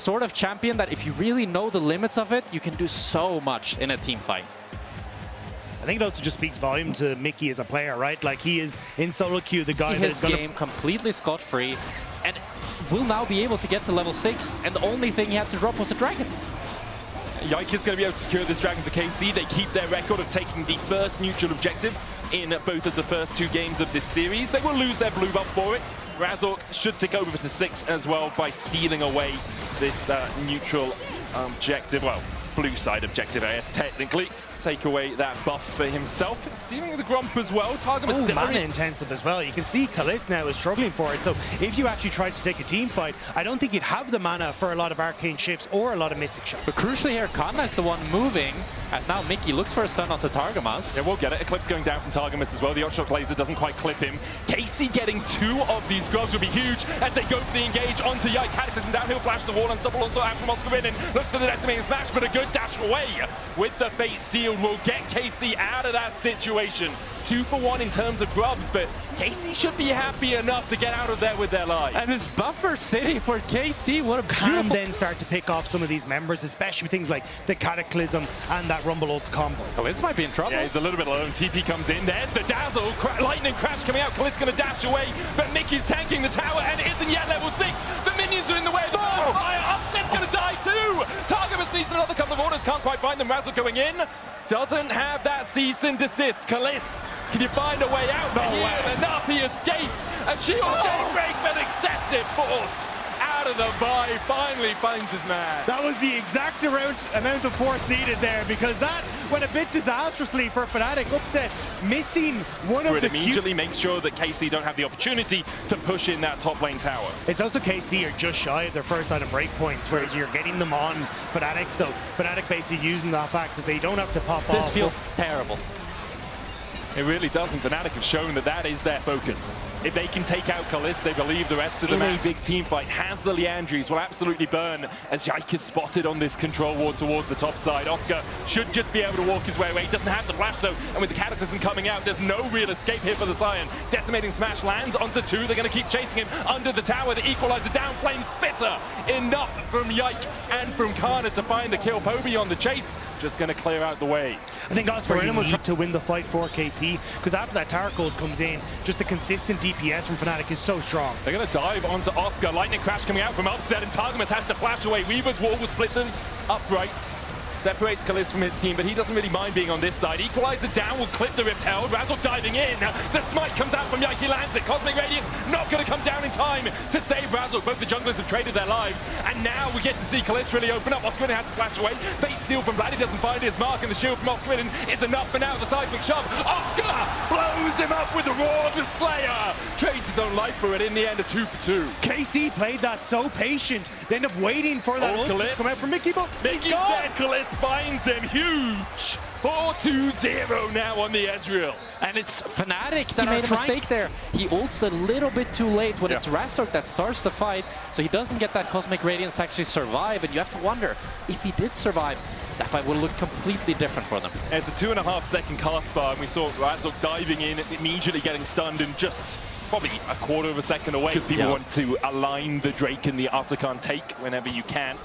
Sort of champion that if you really know the limits of it, you can do so much in a team fight. I think it also just speaks volume to Mickey as a player, right? Like, he is in solo queue, the guy that is his game completely scot-free, and will now be able to get to level 6, and the only thing he had to drop was a dragon. Yike is going to be able to secure this dragon for KC. They keep their record of taking the first neutral objective in both of the first 2 games of this series. They will lose their blue buff for it. Razork should take over to 6 as well by stealing away this neutral objective. Well, blue side objective, I guess, technically. Take away that buff for himself. Stealing the Grump as well. Target is mana intensive as well. You can see Kalist now is struggling for it. So if you actually tried to take a team fight, I don't think you'd have the mana for a lot of arcane shifts or a lot of mystic shots. But crucially here, Kana is the one moving, as now Mickey looks for a stun onto Targamas. Yeah, we'll get it. Eclipse going down from Targamas as well. The Oddshot laser doesn't quite clip him. KC getting 2 of these grubs will be huge as they go for the engage onto Yike. Cataclysm downhill, flash the wall, unstoppable also out from Oscar in and looks for the decimating smash, but a good dash away with the fate sealed will get KC out of that situation. 2 for 1 in terms of grubs, but KC should be happy enough to get out of there with their life. And this buffer city for KC, what a beautiful... Can then start to pick off some of these members, especially with things like the Cataclysm and that Rumble ults combo. Kalist might be in trouble. Yeah, he's a little bit alone. TP comes in. There's the dazzle. Lightning crash coming out. Kalist's going to dash away, but Mickey's tanking the tower and isn't yet level 6. The minions are in the way. The fire Upset's going to die too. Targamas needs another couple of orders. Can't quite find them. Razzle going in. Doesn't have that cease and desist. Kalist, can you find a way out? No way. Enough, he escapes. A shield getting break, but excessive force. Out of the buy, finally finds his man. That was the exact amount of force needed there, because that went a bit disastrously for Fnatic. Upset missing one of the... It immediately makes sure that KC don't have the opportunity to push in that top lane tower. It's also KC are just shy of their first item breakpoints, whereas you're getting them on Fnatic, so Fnatic basically using the fact that they don't have to pop off. This feels terrible. It really doesn't. Fnatic have shown that that is their focus. If they can take out Kalist, they believe the rest of them in a big team fight has the Leandries will absolutely burn as Yike is spotted on this control ward towards the top side. Oscar should just be able to walk his way away. He doesn't have the flash though, and with the Cataclysm coming out, there's no real escape here for the Scion. Decimating smash lands onto 2. They're going to keep chasing him under the tower. The equalizer down, flame spitter. Enough from Yike and from Kana to find the kill. Poby on the chase. Just going to clear out the way. I think Oscar was trying to win the fight for KC, because after that tower gold comes in, just the consistent DPS from Fnatic is so strong. They're going to dive onto Oscar. Lightning crash coming out from Upset, and Targamas has to flash away. Weaver's wall will split them uprights. Separates Kalist from his team, but he doesn't really mind being on this side. Equalizer down will clip the Rift Herald. Razzle diving in. The smite comes out from Yike, lands it. Cosmic Radiance not going to come down in time to save Razzle. Both the junglers have traded their lives, and now we get to see Kalist really open up. Oscar has to flash away. Fate seal from Vladdy doesn't find his mark, and the shield from Oscar is enough for now. The seismic shove. Oscar blows him up with the roar of the Slayer. Trades his own life for it in the end, a 2 for 2. KC played that so patient. They end up waiting for that ult to come out from Mickey, but Mickey's dead. Kalist finds him huge. 4-2-0 now on the Ezreal. And it's Fnatic that made a mistake there. He ults a little bit too late when it's Razork that starts the fight, so he doesn't get that Cosmic Radiance to actually survive, and you have to wonder, if he did survive, that fight would look completely different for them. It's a 2.5 second cast bar, and we saw Razork diving in, immediately getting stunned, and just probably a quarter of a second away, because people want to align the Drake and the Artican take whenever you can.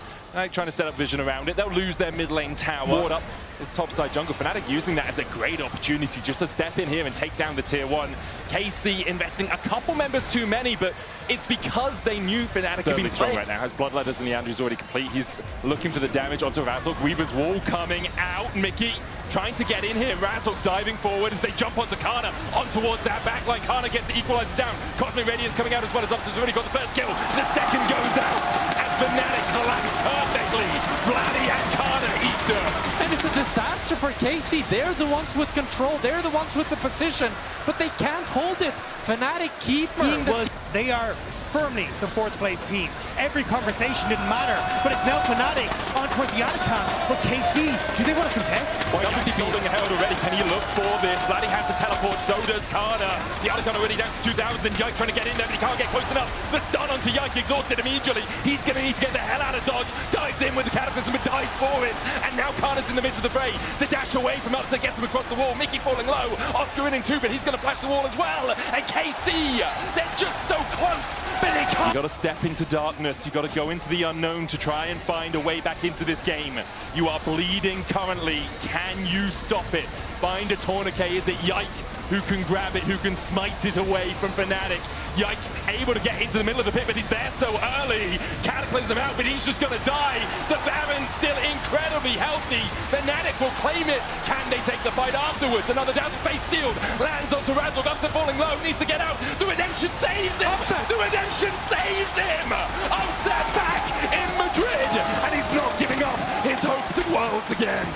Trying to set up vision around it. They'll lose their mid lane tower. Ward up this topside jungle. Fnatic using that as a great opportunity just to step in here and take down the tier 1. KC investing a couple members too many, but it's because they knew Fnatic had been strong right now. Has Bloodletters and Leandry's already complete. He's looking for the damage onto Razork. Weaver's wall coming out. Mickey trying to get in here. Razork diving forward as they jump onto Kana, on towards that backline. Kana gets the equalizer down. Cosmic Radiance coming out as well as Upset's already got the first kill. The second goes out as Fnatic collapse perfectly. Vladdy and Kana eat dirt. And it's a disaster for KC. They're the ones with control. They're the ones with the position, but they can't hold it. Fnatic keep being they are firmly the 4th place team. Every conversation didn't matter, but it's now Fnatic on towards the Artican. But KC, do they want to contest? Yike's building ahead already. Can he look for this? Vladdy has to teleport, so does Kana. The Artican already down to 2,000. Yike trying to get in there, but he can't get close enough. The stun onto Yike, exhausted immediately. He's going to opportunity to get the hell out of dodge. Dives in with the Cataclysm, but dives for it. And now Karna's in the midst of the fray. The dash away from Upset gets him across the wall. Mickey falling low. Oscar in too, but he's going to flash the wall as well. And KC, they're just so close, but they can't. You got to step into darkness. You got to go into the unknown to try and find a way back into this game. You are bleeding currently. Can you stop it? Find a tourniquet. Is it Yike who can grab it, who can smite it away from Fnatic? Yike able to get into the middle of the pit, but he's there so early. Cataclysm out, but he's just going to die. The Baron's still incredibly healthy. Fnatic will claim it. Can they take the fight afterwards? Another down to Fate Sealed. Lands onto Razzle. Upset falling low. Needs to get out. The Redemption saves him. Upset. The Redemption saves him. Upset back in Madrid. And he's not giving up his hopes and worlds again.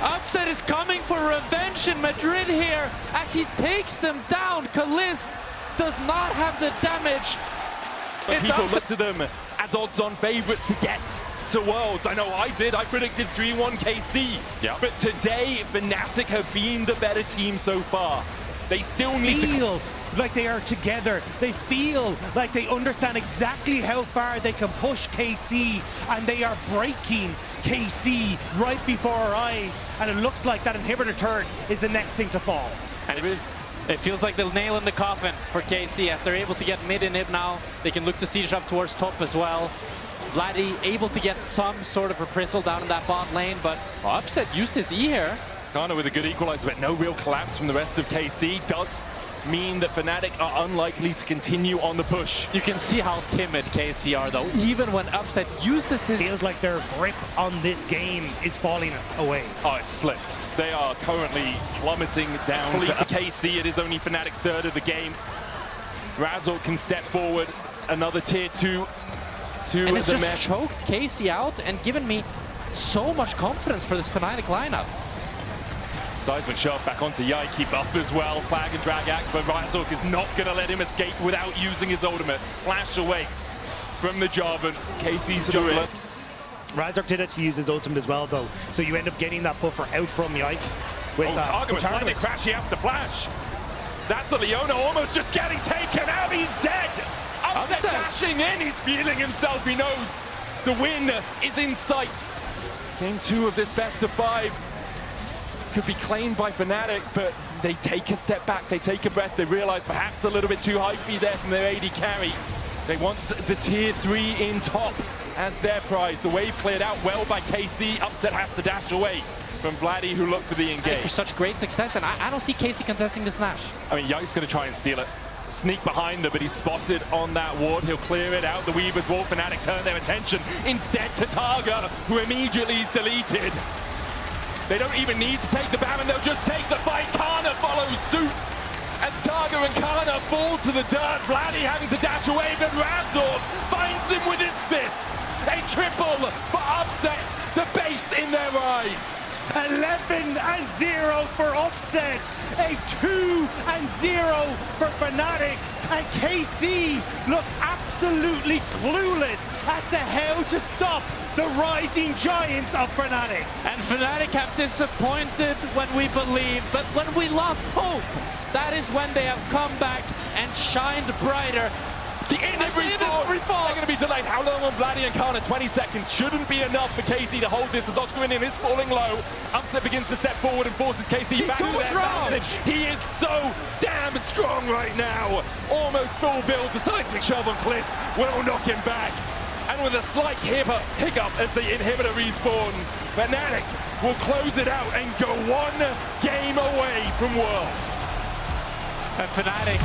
Upset is coming for revenge in Madrid here as he takes them down. Kalist does not have the damage. But people look to them as odds-on favorites to get to Worlds. I know I did. I predicted 3-1 KC. Yeah. But today, Fnatic have been the better team so far. They still need to feel like they are together. They feel like they understand exactly how far they can push KC, and they are breaking KC right before our eyes. And it looks like that inhibitor turn is the next thing to fall. And it feels like the nail in the coffin for KC as they're able to get mid inhib now. They can look to siege up towards top as well. Vladdy able to get some sort of reprisal down in that bot lane, but Upset used his E here. Karna with a good equalizer, but no real collapse from the rest of KC. Does mean that Fnatic are unlikely to continue on the push. You can see how timid KC are though, even when Upset uses his... Feels like their grip on this game is falling away. Oh, it's slipped. They are currently plummeting down to KC. It is only Fnatic's third of the game. Razzle can step forward. Another tier 2 to and it's the just mesh. Choked KC out and given me so much confidence for this Fnatic lineup. Seismic shove back onto Yike, he buffed as well. Flag and drag act, but Razzle is not going to let him escape without using his ultimate. Flash away from the Jarvan. KC's jungler. Razork did it to use his ultimate as well, though. So you end up getting that buffer out from Yike. With, Target was crash, he has to flash. That's the Leona almost just getting taken out. He's dead. Upset dashing in. He's feeling himself. He knows the win is in sight. Game 2 of this best of 5 could be claimed by Fnatic, but they take a step back. They take a breath. They realize perhaps a little bit too hypey there from their AD carry. They want the tier 3 in top as their prize. The wave cleared out well by KC. Upset has to dash away from Vladdy, who looked for the engage. For such great success, and I don't see KC contesting this Nash. I mean, Yike's going to try and steal it. Sneak behind her, but he's spotted on that ward. He'll clear it out. The Weaver's wall. Fnatic turn their attention instead to Targa, who immediately is deleted. They don't even need to take the Baron. They'll just take the fight. Karna follows suit as Targa and Karna fall to the dirt. Vladdy having to dash away, but Razzle finds him with his fists. A triple for Upset. The base in their eyes. 11-0 for Upset, a 2-0 for Fnatic, and KC look absolutely clueless as to how to stop the rising giants of Fnatic. And Fnatic have disappointed when we believed, but when we lost hope, that is when they have come back and shined brighter. The inhibitor fall. They're going to be delayed. How long on Vladdy and Karna? 20 seconds. Shouldn't be enough for KC to hold this as Oscar in is falling low. Upset begins to step forward and forces KC back to their advantage. He is so damn strong right now. Almost full build. The seismic shove on Clist will knock him back. And with a slight hiccup as the inhibitor respawns, Fnatic will close it out and go one game away from Worlds. And Fnatic